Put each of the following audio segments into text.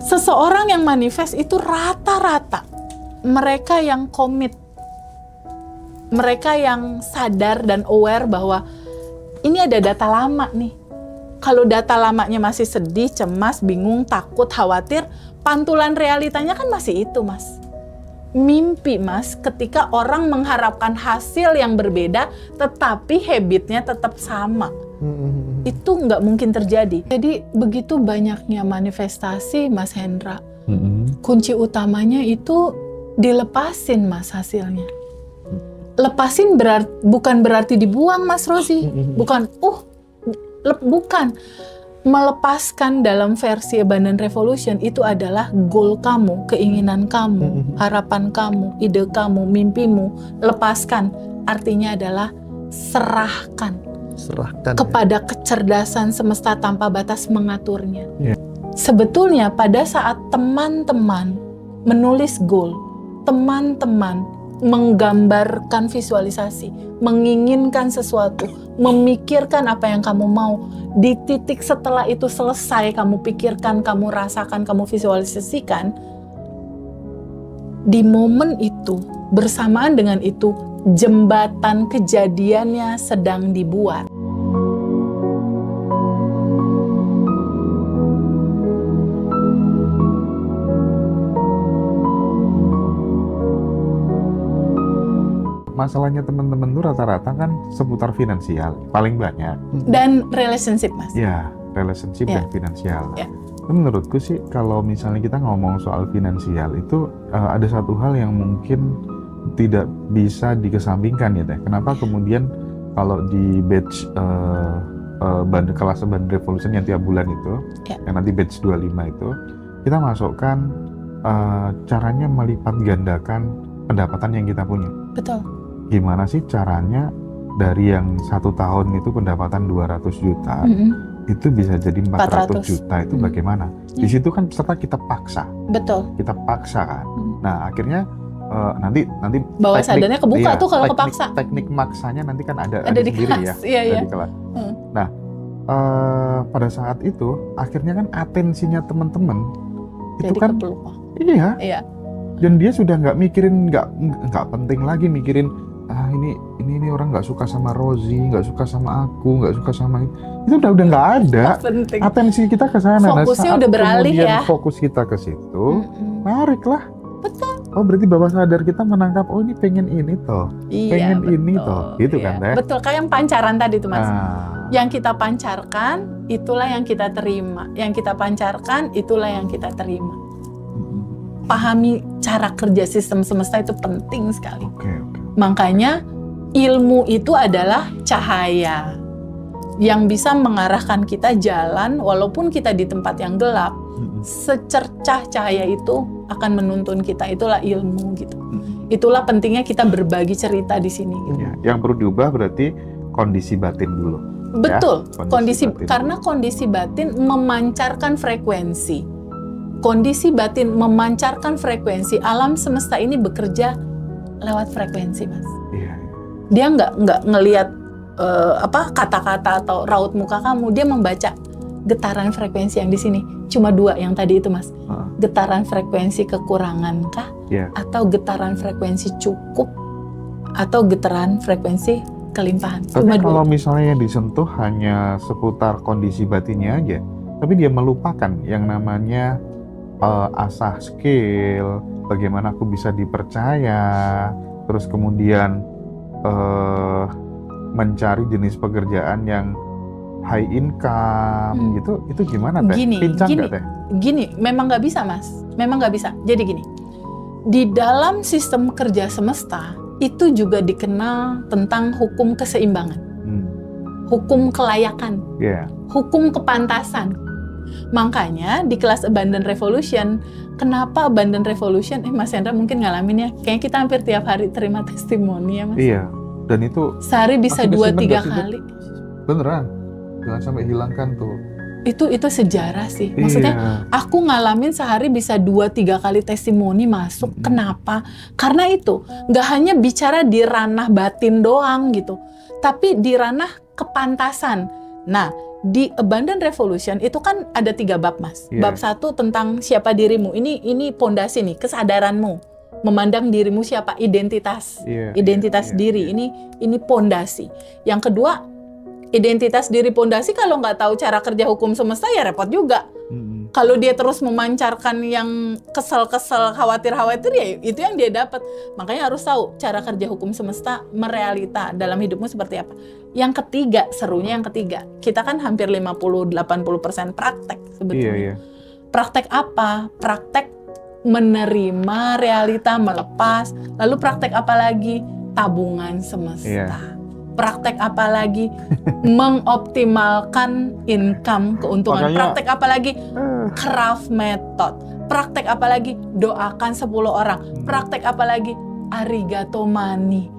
Seseorang yang manifest itu rata-rata mereka yang komit, mereka yang sadar dan aware bahwa ini ada data lama nih. Kalau data lamanya masih sedih, cemas, bingung, takut, khawatir, pantulan realitanya kan masih itu, Mas. Mimpi, Mas, ketika orang mengharapkan hasil yang berbeda, tetapi habitnya tetap sama. Itu nggak mungkin terjadi. Jadi begitu banyaknya manifestasi, Mas Hendra. Kunci utamanya itu dilepasin, Mas, hasilnya. Lepasin bukan berarti dibuang, Mas Rozi. Bukan, bukan. Melepaskan dalam versi Abundant Revolution itu adalah goal kamu, keinginan kamu, harapan kamu, ide kamu, mimpimu. Lepaskan, artinya adalah serahkan kepada kecerdasan semesta tanpa batas mengaturnya. Sebetulnya pada saat teman-teman menulis goal, teman-teman menggambarkan visualisasi, menginginkan sesuatu, memikirkan apa yang kamu mau, di titik setelah itu selesai, kamu pikirkan, kamu rasakan, kamu visualisasikan, di momen itu, bersamaan dengan itu, jembatan kejadiannya sedang dibuat. Masalahnya teman-teman tuh rata-rata kan seputar finansial, paling banyak. Dan relationship, Mas. Ya, relationship dan finansial. Ya. Menurutku sih, kalau misalnya kita ngomong soal finansial itu ada satu hal yang mungkin tidak bisa dikesampingkan ya Teh. Kenapa kemudian kalau di batch kelas Abundant Revolution yang tiap bulan itu, yang nanti batch 25 itu, kita masukkan caranya melipat gandakan pendapatan yang kita punya. Betul. Gimana sih caranya dari yang 1 tahun itu pendapatan 200 juta itu bisa jadi 400 juta itu bagaimana? Di situ kan peserta kita paksa. Betul. Kita paksa kan. Nah, akhirnya nanti bawah sadarnya kebuka tuh kalau kepaksa. Teknik maksanya nanti kan ada di sendiri kelas. ya. Ada di kelas. Nah, pada saat itu akhirnya kan atensinya teman-teman itu jadi kan kepelupa. Iya. Dan dia sudah nggak mikirin, nggak penting lagi mikirin ini orang nggak suka sama Rozi, nggak suka sama aku, nggak suka sama itu udah nggak ada. Penting. Atensi kita ke sana. Fokusnya udah beralih ya. Fokus kita ke situ, nariklah. Betul. Oh berarti bawah sadar kita menangkap, oh ini pengen ini toh, pengen ini toh, gitu kan Teh? Betul, kayak yang pancaran tadi tuh Mas. Yang kita pancarkan, itulah yang kita terima. Yang kita pancarkan, itulah yang kita terima. Pahami cara kerja sistem semesta itu penting sekali. Makanya ilmu itu adalah cahaya yang bisa mengarahkan kita jalan walaupun kita di tempat yang gelap. Secercah cahaya itu akan menuntun kita, itulah ilmu gitu. Itulah pentingnya kita berbagi cerita di sini. Gitu. Ya, yang perlu diubah berarti kondisi batin dulu. Betul, ya? kondisi batin. Karena kondisi batin memancarkan frekuensi. Kondisi batin memancarkan frekuensi. Alam semesta ini bekerja lewat frekuensi, Mas. Iya. Dia nggak ngelihat kata-kata atau raut muka kamu. Dia membaca getaran frekuensi yang di sini. Cuma 2 yang tadi itu, Mas. Getaran frekuensi kekurangan kah? Atau getaran frekuensi cukup? Atau getaran frekuensi kelimpahan? Tapi kalau misalnya yang disentuh hanya seputar kondisi batinnya aja, tapi dia melupakan yang namanya asah skill, bagaimana aku bisa dipercaya, terus kemudian mencari jenis pekerjaan yang high income, gitu, itu gimana Teh? Pincang nggak Teh? Gini, memang nggak bisa Mas, memang nggak bisa. Jadi gini, di dalam sistem kerja semesta itu juga dikenal tentang hukum keseimbangan, hukum kelayakan, hukum kepantasan. Makanya di kelas Abundant Revolution, kenapa Abundant Revolution? Mas Hendra mungkin ngalamin ya, kayaknya kita hampir tiap hari terima testimoni ya Mas. Iya, dan itu sehari bisa 2-3 kali. Beneran, jangan sampai hilangkan tuh. Itu sejarah sih. Maksudnya aku ngalamin sehari bisa 2-3 kali testimoni masuk. Kenapa? Karena itu nggak hanya bicara di ranah batin doang gitu, tapi di ranah kepantasan. Nah, di Abundant Revolution itu kan ada 3 bab, Mas. Iya. Bab 1 tentang siapa dirimu. Ini pondasi nih, kesadaranmu. Memandang dirimu siapa, identitas. Iya, Identitas iya, diri. iya. Ini pondasi. Yang kedua, identitas diri pondasi kalau nggak tahu cara kerja hukum semesta ya repot juga. Kalau dia terus memancarkan yang kesel-kesel, khawatir-khawatir, ya itu yang dia dapat. Makanya harus tahu cara kerja hukum semesta merealita dalam hidupmu seperti apa. Yang ketiga, serunya yang ketiga, kita kan hampir 50-80% praktek sebetulnya. Iya. Praktek apa? Praktek menerima realita, melepas. Lalu praktek apa lagi? Tabungan semesta. Iya. Praktek apa lagi? Mengoptimalkan income, keuntungan. Makanya- Praktek apa lagi? Craft method. Praktek apa lagi? Doakan 10 orang. Praktek apa lagi? Arigato money.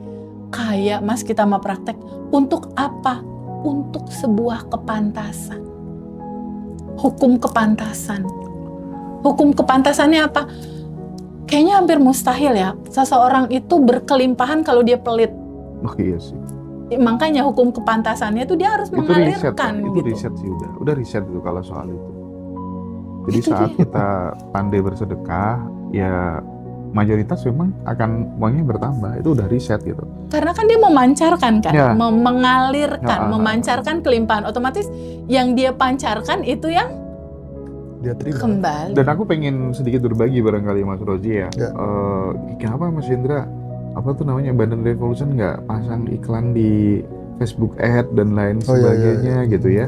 Kayak Mas, kita mau praktek untuk apa? Untuk sebuah kepantasan. Hukum kepantasan. Hukum kepantasannya apa? Kayaknya hampir mustahil ya. Seseorang itu berkelimpahan kalau dia pelit. Oh iya sih. Makanya hukum kepantasannya itu dia harus Itu riset, mengalirkan itu gitu. riset sih udah riset itu kalau soal itu. Jadi Itu saat dia. kita pandai bersedekah, ya mayoritas memang akan uangnya bertambah. Itu udah riset gitu. Karena kan dia memancarkan kan, Ya. mengalirkan, Ya. memancarkan kelimpahan. Otomatis yang dia pancarkan itu yang Dia terima. kembali. Dan aku pengen sedikit berbagi barangkali Mas Roji ya. Ya. Kenapa Mas Indra apa tuh namanya Abundant Revolution nggak pasang iklan di Facebook Ad dan lain Oh, iya, sebagainya iya. gitu ya?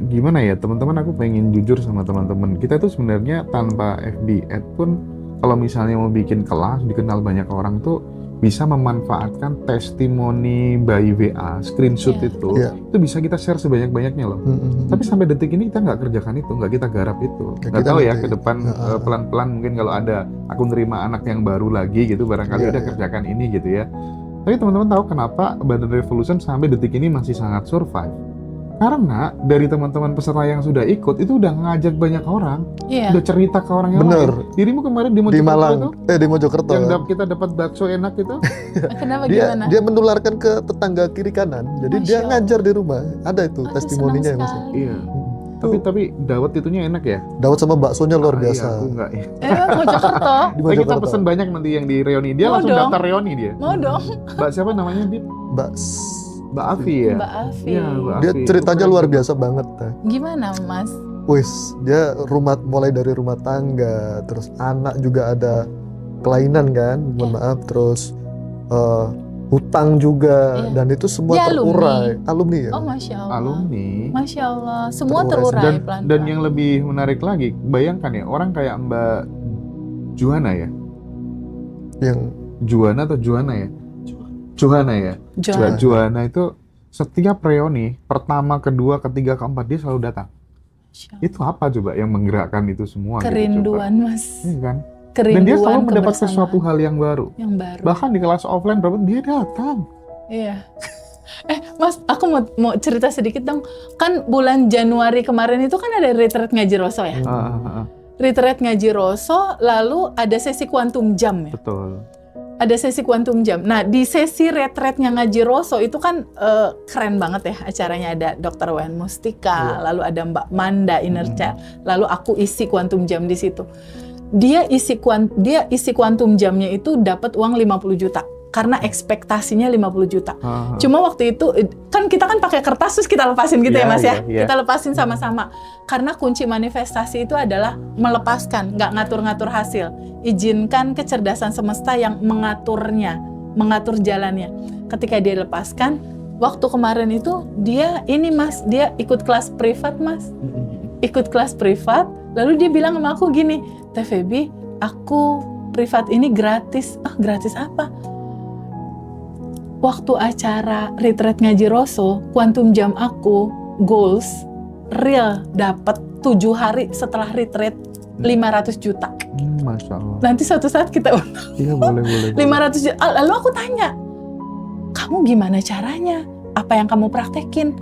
Gimana ya teman-teman, aku pengen jujur sama teman-teman. Kita tuh sebenarnya tanpa FB Ad pun kalau misalnya mau bikin kelas dikenal banyak orang tuh bisa memanfaatkan testimoni by WA, screenshot Iya. itu, Iya. itu bisa kita share sebanyak-banyaknya loh. Tapi sampai detik ini kita nggak kerjakan itu, nggak kita garap itu. Ya, Nggak kita tahu ya nanti- ke depan pelan-pelan mungkin kalau ada aku nerima anak yang baru lagi gitu, barangkali Iya, udah iya. kerjakan ini gitu ya. Tapi teman-teman tahu kenapa Abundant Revolution sampai detik ini masih sangat survive? Karena dari teman-teman peserta yang sudah ikut itu udah ngajak banyak orang, Iya. udah cerita ke orang yang Bener. lain. Dirimu kemarin di Di Mojokerto Malang, itu, di Mojokerto. yang kita dapat bakso enak itu, Kenapa Dia gimana? dia menularkan ke tetangga kiri kanan. Jadi Masya dia Allah. ngajar di rumah. Ada itu Aduh, testimoninya ya, senang Mas. sekali. iya. Tapi dawet itunya enak ya. Dawet sama baksonya luar Iya, biasa. aku nggak. Mojokerto. Di Kita Mojokerto. pesen banyak nanti yang di reuni. Dia Mau langsung dong. daftar reuni dia. Mau dong, Mbak siapa namanya? Dia Mbak Afi ya? Mbak Afi. Iya, Mbak Dia Afi. ceritanya Itu luar keren. biasa banget. Teh. Gimana Mas? Wis, dia mulai dari rumah tangga, terus anak juga ada kelainan kan, mohon maaf, terus hutang juga, Iya. dan itu semua Dia terurai. Alumni ya. Oh Masya Allah. Alumni. Masya Allah. Semua Terurai. terurai Dan pelan-pelan. yang lebih menarik lagi, bayangkan ya orang kayak Mbak Juhana ya, Yang Juhana atau Juhana ya? Juhana ya. John. Mbak Juhana itu setiap reuni pertama, kedua, ketiga, keempat dia selalu datang. Masya Allah. Itu apa coba yang menggerakkan itu semua? Kerinduan Mas. Gitu, coba? Iya kan? Kerinduan Dan dia selalu mendapatkan kebersamaan sesuatu hal yang baru. yang baru. Bahkan di kelas offline berapa dia datang. Iya. Mas, aku mau cerita sedikit dong. Kan bulan Januari kemarin itu kan ada retreat ngaji Roso ya. Retreat ngaji Roso, lalu ada sesi kuantum jam ya. Betul. Ada sesi kuantum jam. Nah, di sesi retreatnya ngaji Roso itu kan keren banget ya acaranya. Ada Dr. Wen Mustika, lalu ada Mbak Manda Inner Child, lalu aku isi kuantum jam di situ. Dia isi kuantum jamnya itu dapat uang 50 juta. Karena ekspektasinya 50 juta. Cuma waktu itu kan kita kan pakai kertas terus kita lepasin gitu ya Iya, Mas ya. iya. Kita lepasin sama-sama. Karena kunci manifestasi itu adalah melepaskan, nggak ngatur-ngatur hasil. Izinkan kecerdasan semesta yang mengaturnya, mengatur jalannya. Ketika dia lepaskan, waktu kemarin itu dia ini Mas, dia ikut kelas privat Mas. Ikut kelas privat, lalu dia bilang sama aku gini, Teh Feby, aku privat ini gratis. Ah, gratis apa? Waktu acara retreat ngaji Roso, kuantum jam aku, goals, real dapat 7 hari setelah retreat 500 juta. Masya Allah. Nanti suatu saat kita Iya boleh. 500 juta. Lalu aku tanya, kamu gimana caranya? Apa yang kamu praktekin?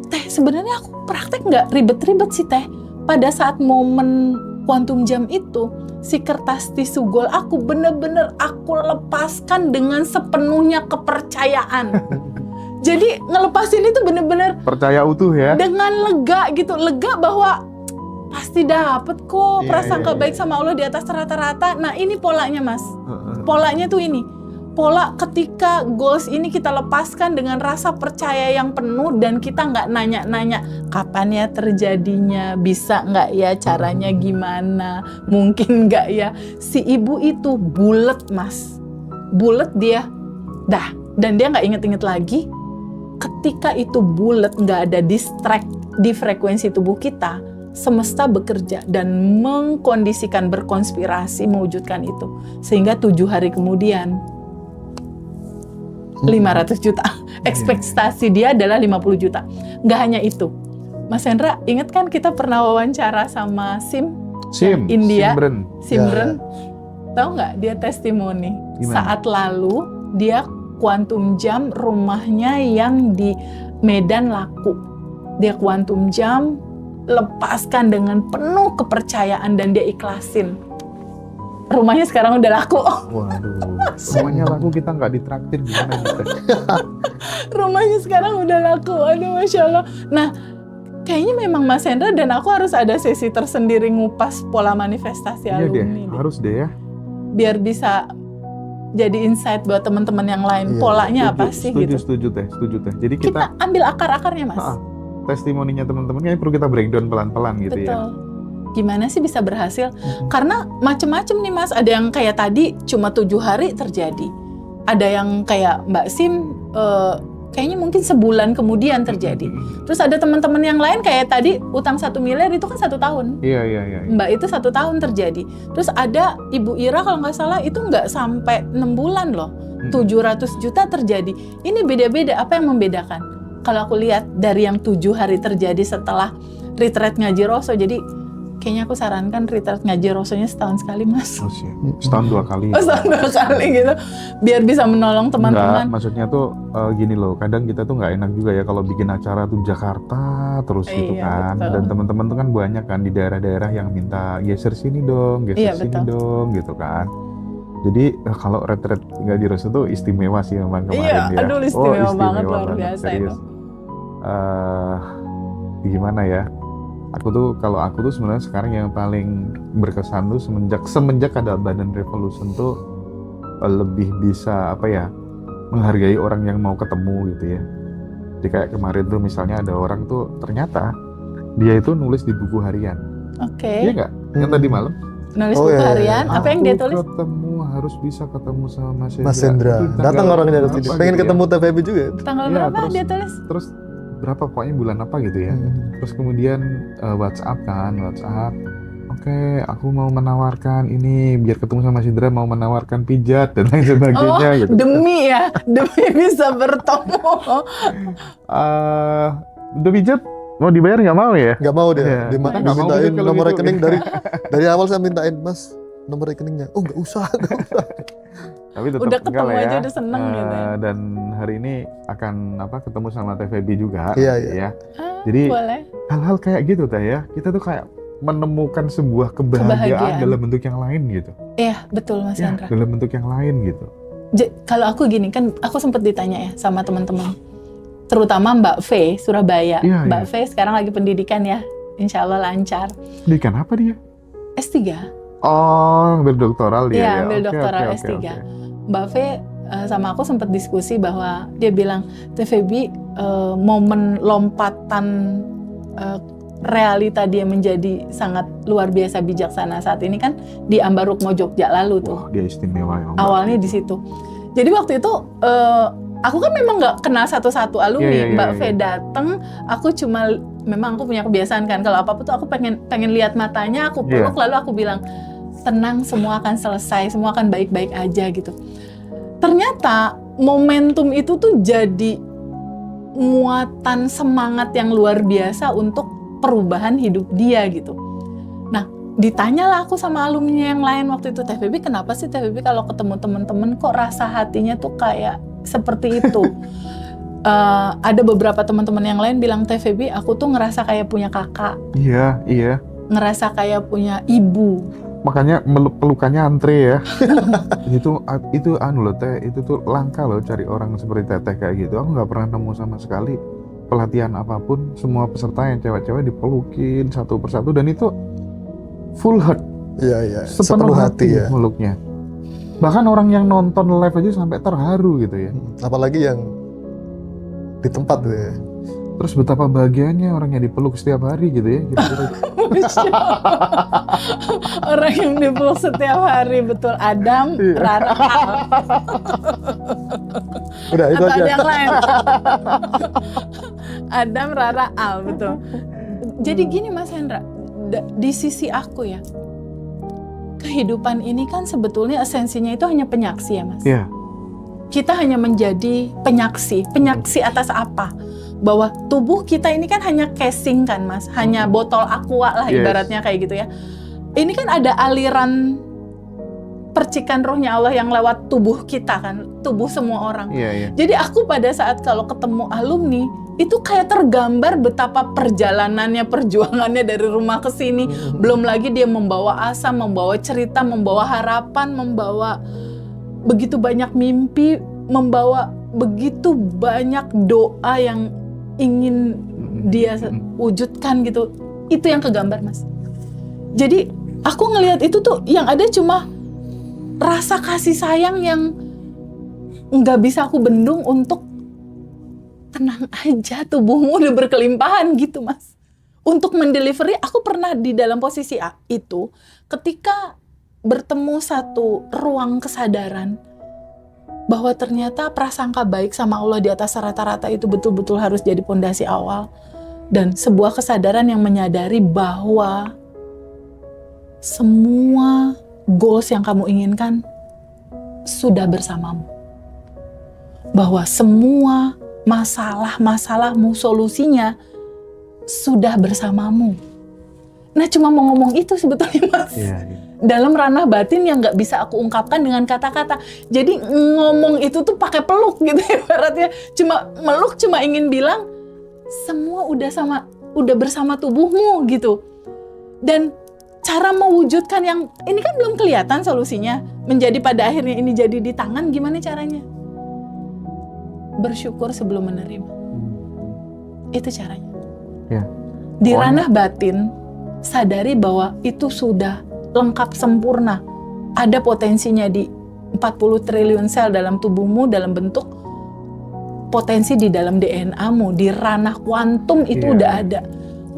Teh, sebenarnya aku praktek nggak ribet-ribet sih Teh. Pada saat momen kuantum jam itu, si kertas tisu gol aku bener-bener aku lepaskan dengan sepenuhnya kepercayaan. Jadi ngelepasin itu bener-bener Percaya utuh ya. dengan lega gitu, lega bahwa pasti dapet kok Iya, prasangka iya, baik iya. sama Allah di atas rata-rata. Nah ini polanya mas, polanya tuh ini. Pola ketika goals ini kita lepaskan dengan rasa percaya yang penuh dan kita nggak nanya-nanya kapan ya terjadinya, bisa nggak ya caranya gimana, mungkin nggak ya. Si ibu itu bulet mas, bulet dia, dah, dan dia nggak inget-inget lagi. Ketika itu bulet, nggak ada distract di frekuensi tubuh kita, semesta bekerja dan mengkondisikan, berkonspirasi mewujudkan itu. Sehingga 7 hari kemudian 500 juta. Ekspektasi dia adalah 50 juta. Nggak hanya itu. Mas Hendra, ingat kan kita pernah wawancara sama Sim, India. Simren. Simren? Tahu nggak dia testimoni? Gimana? Saat lalu dia kuantum jam rumahnya yang di Medan laku. Dia kuantum jam, lepaskan dengan penuh kepercayaan dan dia ikhlasin. Rumahnya sekarang udah laku. Waduh, semuanya laku kita nggak ditraktir gimana gitu. Rumahnya sekarang udah laku. Aduh, Masya Allah. Nah, kayaknya memang Mas Hendra dan aku harus ada sesi tersendiri ngupas pola manifestasi Iya deh, alumni. harus deh ya. Biar bisa jadi insight buat teman-teman yang lain. Iya, Polanya apa sih gitu. Setuju teh. Jadi Kita ambil akar-akarnya Mas. testimoninya teman-teman kayaknya perlu kita breakdown pelan-pelan gitu Betul. ya. Gimana sih bisa berhasil? Karena macem-macem nih Mas. Ada yang kayak tadi cuma 7 hari terjadi. Ada yang kayak Mbak Sim kayaknya mungkin sebulan kemudian terjadi. Terus ada teman-teman yang lain kayak tadi utang 1 miliar itu kan 1 tahun. Iya. Mbak itu 1 tahun terjadi. Terus ada Ibu Ira kalau nggak salah itu nggak sampai 6 bulan loh. 700 juta terjadi. Ini beda-beda. Apa yang membedakan? Kalau aku lihat dari yang 7 hari terjadi setelah retreat ngaji Roso. Jadi kayaknya aku sarankan retreat ngaji Rosonya setahun sekali Mas. Oh, siap. Setahun 2 kali. Oh, setahun 2 kali gitu. Biar bisa menolong teman-teman. Enggak, maksudnya tuh gini loh, kadang kita tuh nggak enak juga ya kalau bikin acara tuh Jakarta terus gitu Iya, kan. betul. Dan teman-teman tuh kan banyak kan di daerah-daerah yang minta geser sini dong, Iya, geser sini betul. dong gitu kan. Jadi kalau retret nggak di Roso tuh istimewa sih memang kemarin Iya, ya. aduh, istimewa banget, luar biasa serius. itu. Gimana ya? Kalau aku tuh sebenarnya sekarang yang paling berkesan tuh semenjak ada Badan Revolution tuh lebih bisa menghargai orang yang mau ketemu gitu ya. Jadi kayak kemarin tuh misalnya ada orang tuh ternyata dia itu nulis di buku harian. Oke. Iya nggak? Yang tadi malam. Nulis Oh, buku iya, iya. harian. Apa yang dia tulis? Harus bisa ketemu sama Mas Mas Hendra. Itu Datang tanggal orangnya ke berapa sini. gitu Pengen ya. ketemu TVB juga. Tanggal Iya, berapa terus- dia tulis? Terus berapa pokoknya bulan apa gitu ya. Terus kemudian WhatsApp. Oke, aku mau menawarkan ini biar ketemu sama Mas Indra, mau menawarkan pijat dan lain sebagainya gitu. Demi bisa bertemu. Udah pijat mau dibayar nggak mau ya? Nggak mau dia. Iya, kita nggak mau Dimintain pijat kalau nomor gitu. rekening dari awal saya mintain, Mas, nomor rekeningnya. Oh, nggak usah. Tapi tetap Udah enggak ketemu lah ya. aja udah seneng gitu ya. Dan hari ini akan ketemu sama TVB juga. Iya, nanti iya. ya. Jadi Boleh. hal-hal kayak gitu teh ya. Kita tuh kayak menemukan sebuah kebahagiaan Kebahagiaan. dalam bentuk yang lain gitu. Iya, betul Mas Ya, Hendra. dalam bentuk yang lain gitu. Kalau aku gini kan, aku sempat ditanya ya sama teman-teman, terutama Mbak V Surabaya. Iya, Mbak iya. V sekarang lagi pendidikan ya, insya Allah lancar. Pendidikan apa dia? S3. Oh, ambil doktoral dia Iya, ya. ambil Oke, doktoral oke, S3. oke. Mbak V sama aku sempat diskusi bahwa dia bilang, TVB momen lompatan realita dia menjadi sangat luar biasa bijaksana saat ini kan di Ambarukmo Jogja lalu tuh. Wah, dia istimewa ya. Mbak. Awalnya di situ. Jadi waktu itu aku kan memang nggak kenal satu-satu alumni. Iya, iya, Mbak iya. V dateng, aku cuma memang aku punya kebiasaan kan kalau apa-apa tuh aku pengen lihat matanya, aku peluk lalu aku bilang tenang, semua akan selesai, semua akan baik-baik aja gitu. Ternyata momentum itu tuh jadi muatan semangat yang luar biasa untuk perubahan hidup dia gitu. Nah, ditanyalah aku sama alumni yang lain waktu itu, TVB kenapa sih TVB kalau ketemu teman-teman kok rasa hatinya tuh kayak seperti itu? Ada beberapa teman-teman yang lain bilang, TVB aku tuh ngerasa kayak punya kakak, Iya. ngerasa kayak punya ibu. Makanya pelukannya antre ya. itu anu loh Teh, itu tuh langka loh cari orang seperti Teteh kayak gitu. Aku nggak pernah nemu sama sekali pelatihan apapun, semua peserta yang cewek-cewek dipelukin satu persatu dan itu full heart. Iya, Sepenuh hati ya. meluknya. Bahkan orang yang nonton live aja sampai terharu gitu ya. Apalagi yang di tempat tuh ya. Terus betapa bahagianya orang yang dipeluk setiap hari gitu ya. Kira-kira. Orang yang dipeluk setiap hari, betul. Adam, Rara, Al. Udah itu Atau aja. ada yang lain? Adam, Rara, Al, betul. Jadi gini Mas Hendra, di sisi aku ya, kehidupan ini kan sebetulnya esensinya itu hanya penyaksi ya Mas. Iya. Kita hanya menjadi penyaksi atas apa? Bahwa tubuh kita ini kan hanya casing kan Mas, hanya botol aqua lah ibaratnya kayak gitu ya. Ini kan ada aliran percikan rohnya Allah yang lewat tubuh kita kan, tubuh semua orang. Iya. Jadi aku pada saat kalau ketemu alumni, itu kayak tergambar betapa perjalanannya, perjuangannya dari rumah ke sini. Belum lagi dia membawa asa, membawa cerita, membawa harapan, membawa begitu banyak mimpi, membawa begitu banyak doa yang ingin dia wujudkan gitu. Itu yang kegambar Mas. Jadi aku ngelihat itu tuh yang ada cuma rasa kasih sayang yang nggak bisa aku bendung untuk tenang aja, tubuhmu udah berkelimpahan gitu Mas. Untuk mendelivery, aku pernah di dalam posisi itu ketika bertemu satu ruang kesadaran bahwa ternyata prasangka baik sama Allah di atas rata-rata itu betul-betul harus jadi pondasi awal. Dan sebuah kesadaran yang menyadari bahwa semua goals yang kamu inginkan sudah bersamamu. Bahwa semua masalah-masalahmu, solusinya sudah bersamamu. Nah cuma mau ngomong itu sebetulnya Mas. Iya. Dalam ranah batin yang nggak bisa aku ungkapkan dengan kata-kata. Jadi ngomong itu tuh pakai peluk gitu ibaratnya. Cuma meluk, cuma ingin bilang semua udah bersama tubuhmu gitu. Dan cara mewujudkan yang ini kan belum kelihatan solusinya. Menjadi pada akhirnya ini jadi di tangan, gimana caranya? Bersyukur sebelum menerima. Itu caranya. Ya. Di ranah batin, sadari bahwa itu sudah lengkap sempurna. Ada potensinya di 40 triliun sel dalam tubuhmu dalam bentuk potensi di dalam DNA-mu, di ranah kuantum itu udah ada.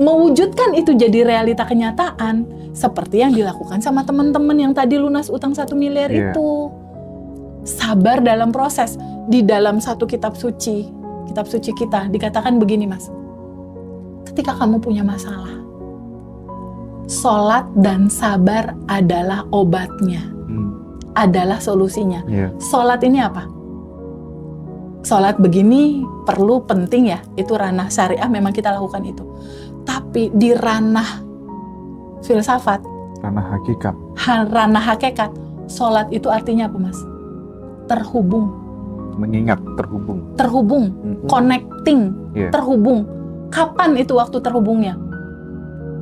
Mewujudkan itu jadi realita kenyataan seperti yang dilakukan sama teman-teman yang tadi lunas utang 1 miliar itu. Sabar dalam proses. Di dalam satu kitab suci kita dikatakan begini Mas. Ketika kamu punya masalah, sholat dan sabar adalah obatnya, adalah solusinya. Sholat ini apa? Sholat begini perlu, penting ya, itu ranah syariah memang kita lakukan itu. Tapi di ranah filsafat, ranah hakikat, sholat itu artinya apa Mas? Terhubung. Mengingat, terhubung. Connecting, terhubung. Kapan itu waktu terhubungnya?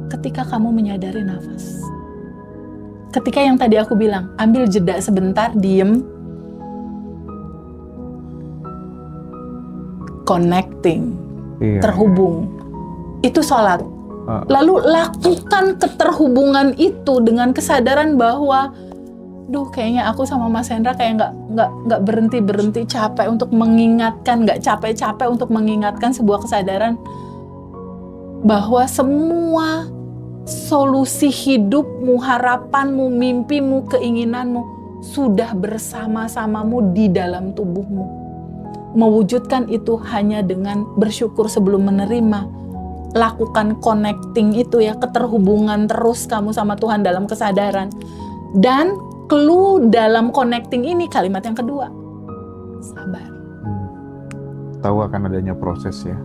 Ketika kamu menyadari nafas. Ketika yang tadi aku bilang, ambil jeda sebentar, diem. Connecting, terhubung. Itu sholat. Lalu lakukan keterhubungan itu dengan kesadaran bahwa kayaknya aku sama Mas Hendra kayak nggak berhenti capek untuk mengingatkan, nggak capek-capek untuk mengingatkan sebuah kesadaran bahwa semua solusi hidupmu, harapanmu, mimpimu, keinginanmu sudah bersama-samamu di dalam tubuhmu. Mewujudkan itu hanya dengan bersyukur sebelum menerima. Lakukan connecting itu ya, keterhubungan terus kamu sama Tuhan dalam kesadaran. Dan clue dalam connecting ini kalimat yang kedua, sabar. Tahu akan adanya proses ya.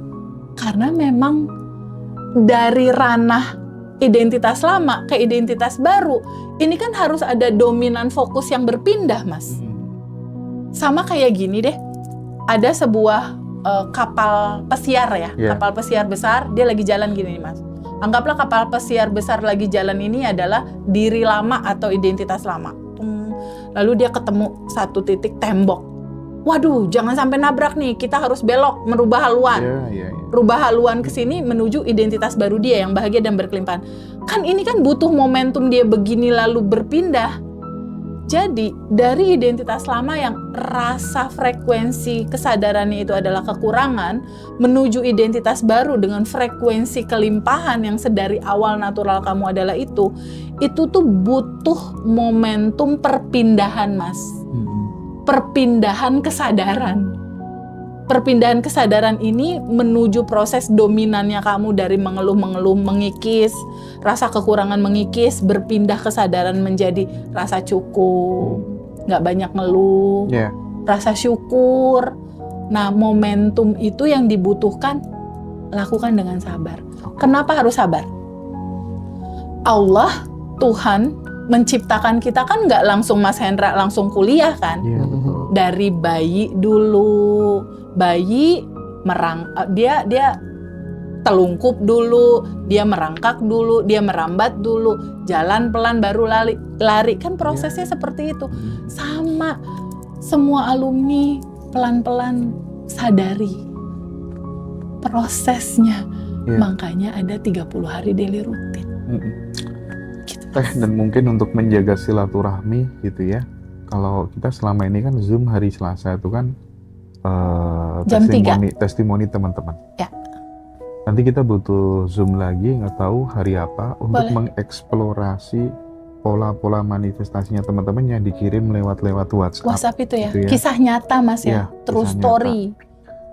Karena memang dari ranah identitas lama ke identitas baru, ini kan harus ada dominan fokus yang berpindah Mas. Sama kayak gini deh, ada sebuah kapal pesiar ya, kapal pesiar besar, dia lagi jalan gini nih Mas. Anggaplah kapal pesiar besar lagi jalan ini adalah diri lama atau identitas lama. Lalu dia ketemu satu titik tembok. Waduh, jangan sampai nabrak nih. Kita harus belok, merubah haluan. Iya. Rubah haluan ke sini menuju identitas baru dia yang bahagia dan berkelimpahan. Kan ini kan butuh momentum dia begini lalu berpindah. Jadi dari identitas lama yang rasa frekuensi kesadarannya itu adalah kekurangan menuju identitas baru dengan frekuensi kelimpahan yang sedari awal natural kamu adalah itu tuh butuh momentum perpindahan, Mas. Perpindahan kesadaran. Perpindahan kesadaran ini menuju proses dominannya kamu dari mengeluh-mengeluh, mengikis, rasa kekurangan mengikis, berpindah kesadaran menjadi rasa cukup, nggak banyak ngeluh, rasa syukur. Nah, momentum itu yang dibutuhkan, lakukan dengan sabar. Kenapa harus sabar? Allah, Tuhan, menciptakan kita kan nggak langsung Mas Hendra langsung kuliah kan? Dari bayi dulu, bayi dia telungkup dulu, dia merangkak dulu, dia merambat dulu, jalan pelan baru lari kan prosesnya seperti itu. Sama semua alumni pelan-pelan sadari prosesnya. Makanya ada 30 hari daily rutin. Gitu. Dan mungkin untuk menjaga silaturahmi gitu ya. Kalau kita selama ini kan Zoom hari Selasa itu kan Jam testimoni teman-teman. Ya. Nanti kita butuh Zoom lagi, nggak tahu hari apa, untuk mengeksplorasi pola-pola manifestasinya teman-teman yang dikirim lewat WhatsApp. WhatsApp itu ya, kisah nyata Mas ya, true story.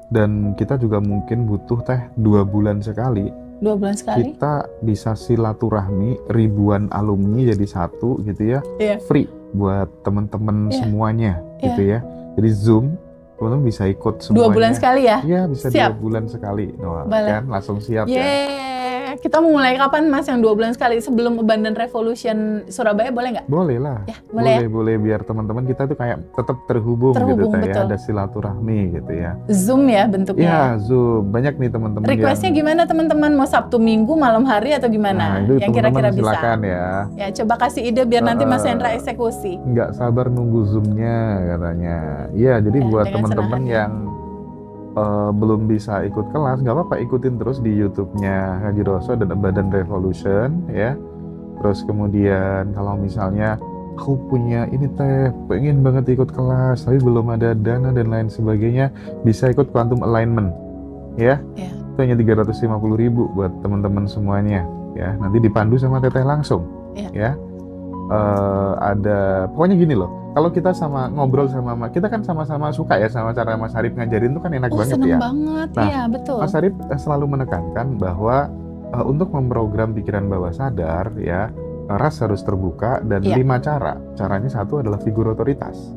Dan kita juga mungkin butuh 2 bulan sekali. 2 bulan sekali. Kita bisa silaturahmi ribuan alumni jadi satu gitu ya, free buat teman-teman semuanya gitu ya. Jadi Zoom teman-teman bisa ikut semuanya. 2 bulan sekali ya? Iya, bisa siap. 2 bulan sekali. Kan langsung siap ya. Kita mau mulai kapan Mas yang 2 bulan sekali? Sebelum Abundant Revolution Surabaya boleh nggak? Boleh lah. Ya, boleh biar teman-teman kita tuh kayak tetap terhubung gitu ya, ada silaturahmi gitu ya. Zoom ya bentuknya. Iya, Zoom. Banyak nih teman-teman. Requestnya gimana teman-teman? Mau Sabtu Minggu malam hari atau gimana? Nah, itu yang kira-kira bisa. Silakan ya. Ya, coba kasih ide biar nanti Mas Hendra eksekusi. Nggak sabar nunggu Zoom-nya katanya. Iya, jadi buat teman-teman yang belum bisa ikut kelas, nggak apa-apa, ikutin terus di YouTube-nya Haji Roso dan Abundant Revolution ya. Terus kemudian kalau misalnya aku punya ini pengen banget ikut kelas tapi belum ada dana dan lain sebagainya, bisa ikut Quantum Alignment ya. Itu hanya 350.000 buat teman-teman semuanya ya. Nanti dipandu sama Teteh langsung ya. Ada pokoknya gini loh. Kalau kita sama ngobrol sama kita kan sama-sama suka ya sama cara Mas Arif ngajarin tuh kan enak banget ya. Banget, nah, iya betul. Mas Arif selalu menekankan bahwa untuk memprogram pikiran bawah sadar ya, ras harus terbuka dan 5 cara. Caranya satu adalah figur otoritas,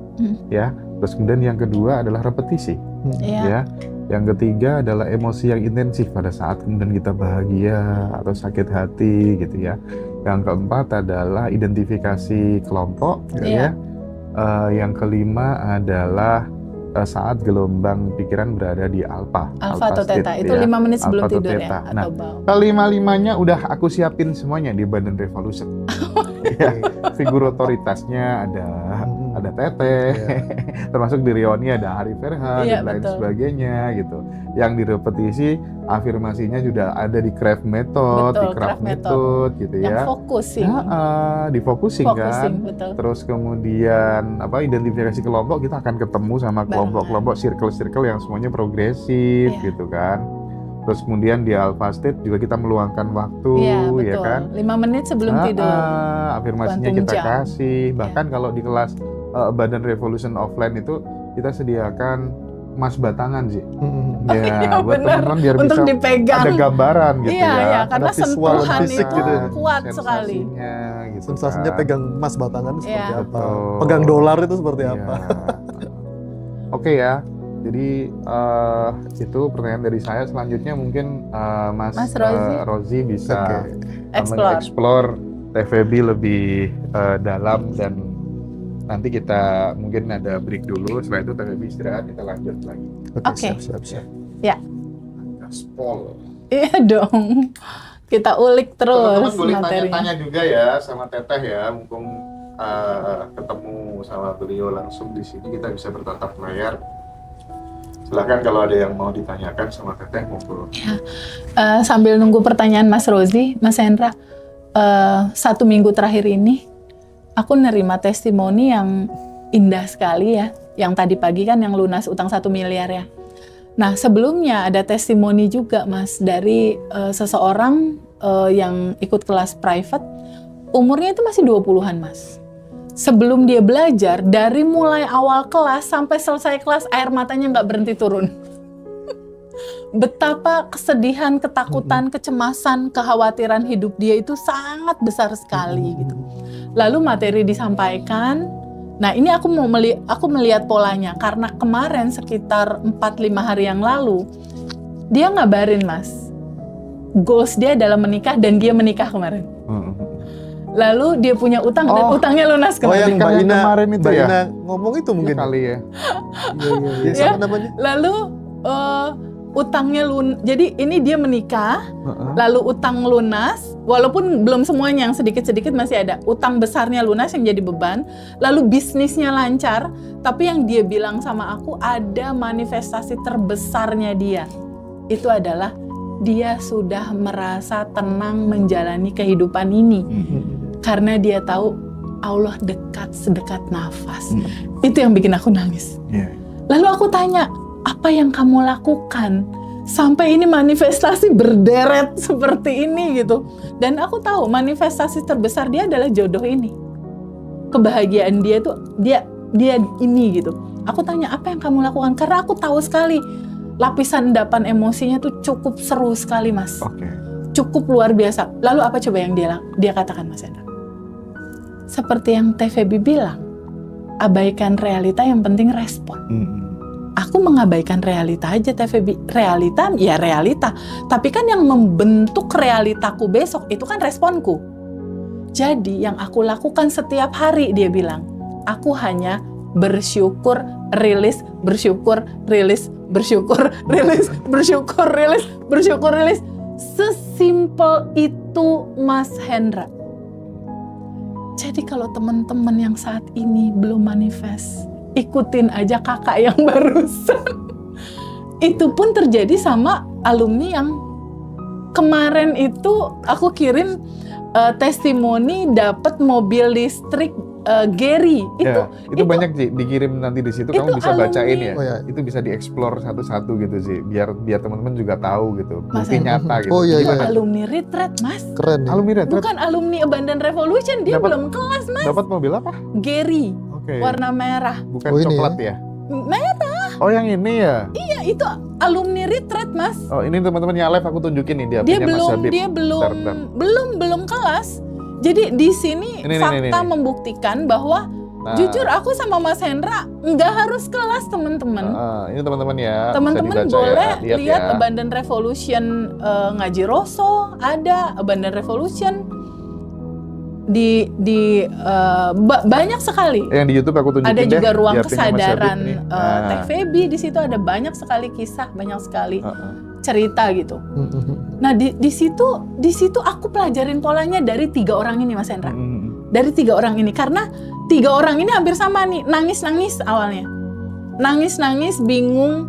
ya. Terus kemudian yang kedua adalah repetisi, ya. Yang ketiga adalah emosi yang intensif pada saat kemudian kita bahagia atau sakit hati gitu ya. Yang keempat adalah identifikasi kelompok, ya. Yang kelima adalah saat gelombang pikiran berada di alfa atau theta, itu 5 menit sebelum tidur ya? Nah, kelima-limanya udah aku siapin semuanya di Abundant Revolution. Figur otoritasnya ada Teteh, termasuk di Rioni ada Hari Ferhan dan lain sebagainya gitu. Yang direpetisi afirmasinya sudah ada di Craft Method, di Craft Method gitu ya. Yang focusing. Difocusing kan. Betul. Terus kemudian identifikasi kelompok, kita akan ketemu sama kelompok-kelompok circle-circle yang semuanya progresif gitu kan. Terus kemudian di Alpha State juga kita meluangkan waktu, ya kan? 5 menit sebelum tidur. Afirmasinya kita kasih. Bahkan kalau di kelas Abundant Revolution offline itu kita sediakan emas batangan sih. Ya, buat teman-teman biar untuk bisa dipegang. Ada gambaran gitu ya. Iya, karena ada visual sentuhan fisik itu gitu. kuat sekali. Gitu sensasinya kan. pegang emas batangan seperti apa? Betul. Pegang dolar itu seperti apa? Oke ya. Jadi itu pertanyaan dari saya. Selanjutnya mungkin Mas Rozi bisa mengeksplor TVB lebih dalam, dan nanti kita mungkin ada break dulu. Setelah itu TVB istirahat, kita lanjut lagi. Oke. Siap. Ya. Gaspol. Iya dong. kita ulik Teman-teman terus boleh materinya. tanya-tanya juga ya sama Teteh ya, mumpung ketemu sama beliau langsung di sini, kita bisa bertatap layar. Silahkan kalau ada yang mau ditanyakan sama Teteh, monggo. Sambil nunggu pertanyaan Mas Rozi, Mas Hendra, 1 minggu terakhir ini aku nerima testimoni yang indah sekali ya. Yang tadi pagi kan yang lunas utang 1 miliar ya. Nah sebelumnya ada testimoni juga Mas dari seseorang yang ikut kelas private, umurnya itu masih 20-an Mas. Sebelum dia belajar, dari mulai awal kelas sampai selesai kelas, air matanya nggak berhenti turun. Betapa kesedihan, ketakutan, kecemasan, kekhawatiran hidup dia itu sangat besar sekali gitu. Lalu materi disampaikan. Nah ini aku melihat polanya karena kemarin sekitar 4-5 hari yang lalu dia ngabarin Mas, goals dia adalah menikah dan dia menikah kemarin. Lalu dia punya utang dan utangnya lunas Oh kemarin. yang Mbak Ina kemarin itu Mbak ya? Ina ngomong itu mungkin. Kali ya. Iya, siapa namanya? Lalu utangnya jadi ini dia menikah, lalu utang lunas, walaupun belum semuanya, yang sedikit-sedikit masih ada. Utang besarnya lunas yang jadi beban, lalu bisnisnya lancar, tapi yang dia bilang sama aku ada manifestasi terbesarnya dia. Itu adalah dia sudah merasa tenang menjalani kehidupan ini. Karena dia tahu Allah dekat sedekat nafas. Itu yang bikin aku nangis. Lalu aku tanya, apa yang kamu lakukan sampai ini manifestasi berderet seperti ini gitu. Dan aku tahu manifestasi terbesar dia adalah jodoh ini. Kebahagiaan dia tuh dia ini gitu. Aku tanya, apa yang kamu lakukan? Karena aku tahu sekali lapisan endapan emosinya tuh cukup seru sekali Mas. Cukup luar biasa. Lalu apa coba yang dia katakan Mas Hendra? Seperti yang Teh Feby bilang, abaikan realita, yang penting respon. Aku mengabaikan realita aja Teh Feby. Realita ya realita. Tapi kan yang membentuk realitaku besok itu kan responku. Jadi yang aku lakukan setiap hari, dia bilang, aku hanya bersyukur, rilis, bersyukur, rilis, bersyukur, rilis, bersyukur, rilis, bersyukur, rilis. Sesimpel itu Mas Hendra. Jadi kalau teman-teman yang saat ini belum manifest, ikutin aja kakak yang barusan. Itu pun terjadi sama alumni yang kemarin itu aku kirim testimoni dapat mobil listrik Gary. Itu banyak sih dikirim nanti di situ, kamu bisa alumni. bacain ya. Oh, ya. Itu bisa dieksplor satu-satu gitu sih, biar teman-teman juga tahu gitu. Mas Bukti Hendra. nyata gitu. Oh, iya, Gimana? Alumni retreat Mas. Keren ya. Alumni retreat. Bukan alumni Abundant Revolution, dia Dapat- belum kelas Mas. Dapat mobil apa? Gary, Oke. warna merah. Bukan Oh, ini coklat ya? Merah, Oh yang ini ya? iya itu alumni retreat Mas. Oh ini teman-teman yang live aku tunjukin nih dia Dia punya Mas Habib. belum Bentar. kelas. Jadi di sini Ini, fakta ini. membuktikan bahwa Nah, jujur aku sama Mas Hendra nggak harus kelas teman-teman. ini teman-teman ya. Teman-teman bisa dibaca boleh ya. lihat ya. Abundant Revolution ngaji Rosso, ada Abundant Revolution banyak sekali. Yang di YouTube aku tunjukin Ada deh, juga ruang dia punya Mas Habib kesadaran nih. Teh Feby, di situ ada banyak sekali kisah, banyak sekali cerita gitu. Nah di situ aku pelajarin polanya dari 3 orang ini Mas Hendra. Dari 3 orang ini, karena 3 orang ini hampir sama nih, nangis-nangis awalnya. Nangis-nangis, bingung,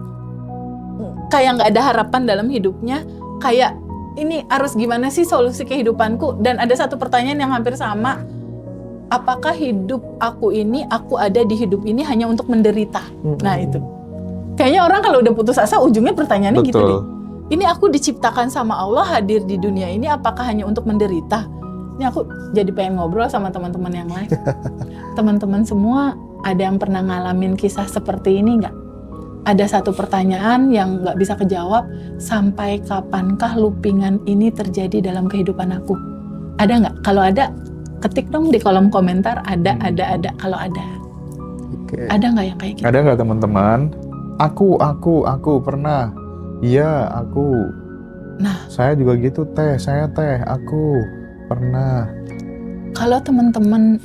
kayak nggak ada harapan dalam hidupnya, kayak ini harus gimana sih solusi kehidupanku. Dan ada satu pertanyaan yang hampir sama, apakah hidup aku ada di hidup ini hanya untuk menderita? Nah itu, kayaknya orang kalau udah putus asa ujungnya pertanyaannya gitu deh. Ini aku diciptakan sama Allah, hadir di dunia ini apakah hanya untuk menderita? Ini aku jadi pengen ngobrol sama teman-teman yang lain. Teman-teman semua, ada yang pernah ngalamin kisah seperti ini nggak? Ada satu pertanyaan yang nggak bisa kejawab, sampai kapankah loopingan ini terjadi dalam kehidupan aku? Ada nggak? Kalau ada, ketik dong di kolom komentar, ada. Kalau ada. Oke. Ada nggak yang kayak gitu? Ada nggak teman-teman? Aku pernah. Iya, aku. Nah, Saya juga gitu aku pernah. kalau teman-teman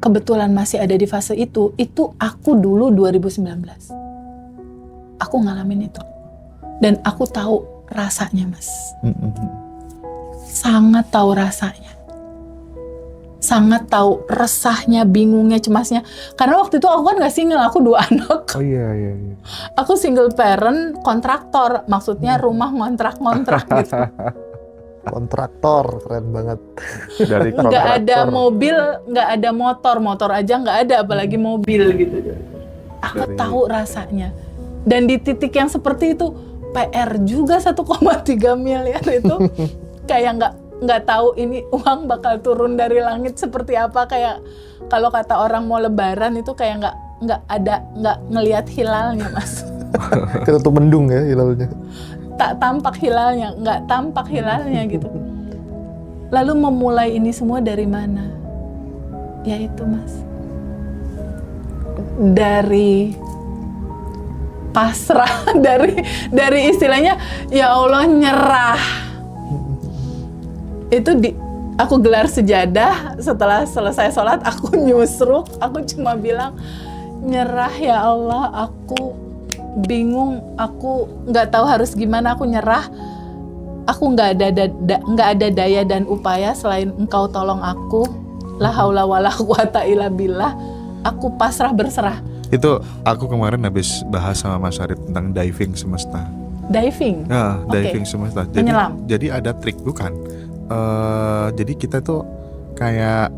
kebetulan masih ada di fase itu aku dulu 2019. Aku ngalamin itu. Dan aku tahu rasanya Mas. sangat tahu rasanya. Sangat tahu resahnya, bingungnya, cemasnya. Karena waktu itu aku kan gak single, aku 2 anak. Oh iya. Aku single parent, kontraktor. Maksudnya rumah ngontrak-ngontrak gitu. Kontraktor, keren banget. Dari Nggak ada kontraktor. mobil, nggak ada motor aja nggak ada, apalagi mobil gitu. Aku Dari- tahu rasanya. Dan di titik yang seperti itu, PR juga 1,3 miliar itu kayak nggak tahu ini uang bakal turun dari langit seperti apa. Kayak kalau kata orang mau lebaran itu kayak nggak ngelihat hilalnya, Mas. Kita tuh mendung ya hilalnya. Tak tampak hilalnya, nggak tampak hilalnya gitu. Lalu memulai ini semua dari mana? Ya itu, Mas. Dari pasrah, dari istilahnya ya Allah nyerah. Itu aku gelar sejadah, setelah selesai sholat aku nyusruk, aku cuma bilang nyerah ya Allah, aku bingung, aku nggak tahu harus gimana, aku nyerah, aku nggak ada daya dan upaya selain Engkau tolong aku, la haula wala quwata illa billah, aku pasrah berserah. Itu aku kemarin habis bahas sama Mas Arit tentang diving semesta. Diving, Ya, Oke. diving semesta. Menyelam. Jadi ada trik bukan? Jadi kita tuh kayak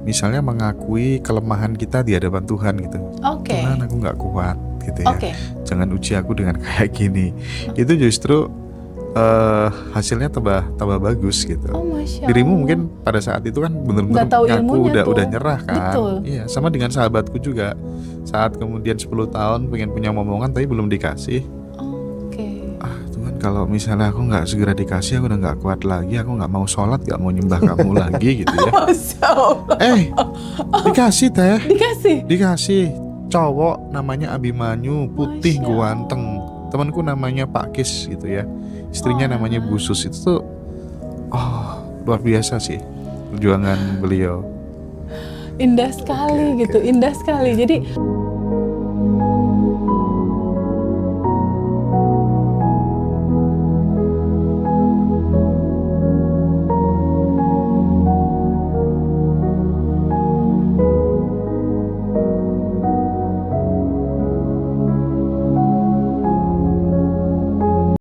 misalnya mengakui kelemahan kita di hadapan Tuhan gitu. oke, Tuhan, aku nggak kuat gitu ya. oke, Jangan uji aku dengan kayak gini. Itu justru hasilnya tambah bagus gitu. oh masya Dirimu Allah. mungkin pada saat itu kan bener-bener Nggak tahu ngaku ilmunya tuh. udah nyerah kan. Betul. Iya, sama dengan sahabatku juga. Saat kemudian 10 tahun pengen punya momongan tapi belum dikasih. Oke. Ah Tuhan, kalau misalnya aku nggak segera dikasih, aku udah nggak kuat lagi. Aku nggak mau sholat, nggak mau nyembah kamu lagi gitu ya. Masya Allah. Dikasih teh. Dikasih. Cowok namanya Abimanyu, putih Masya ganteng. Temanku namanya Pak Kis gitu ya. Istrinya namanya Bu Sus. Itu tuh luar biasa sih perjuangan beliau. Indah sekali gitu, indah sekali. Jadi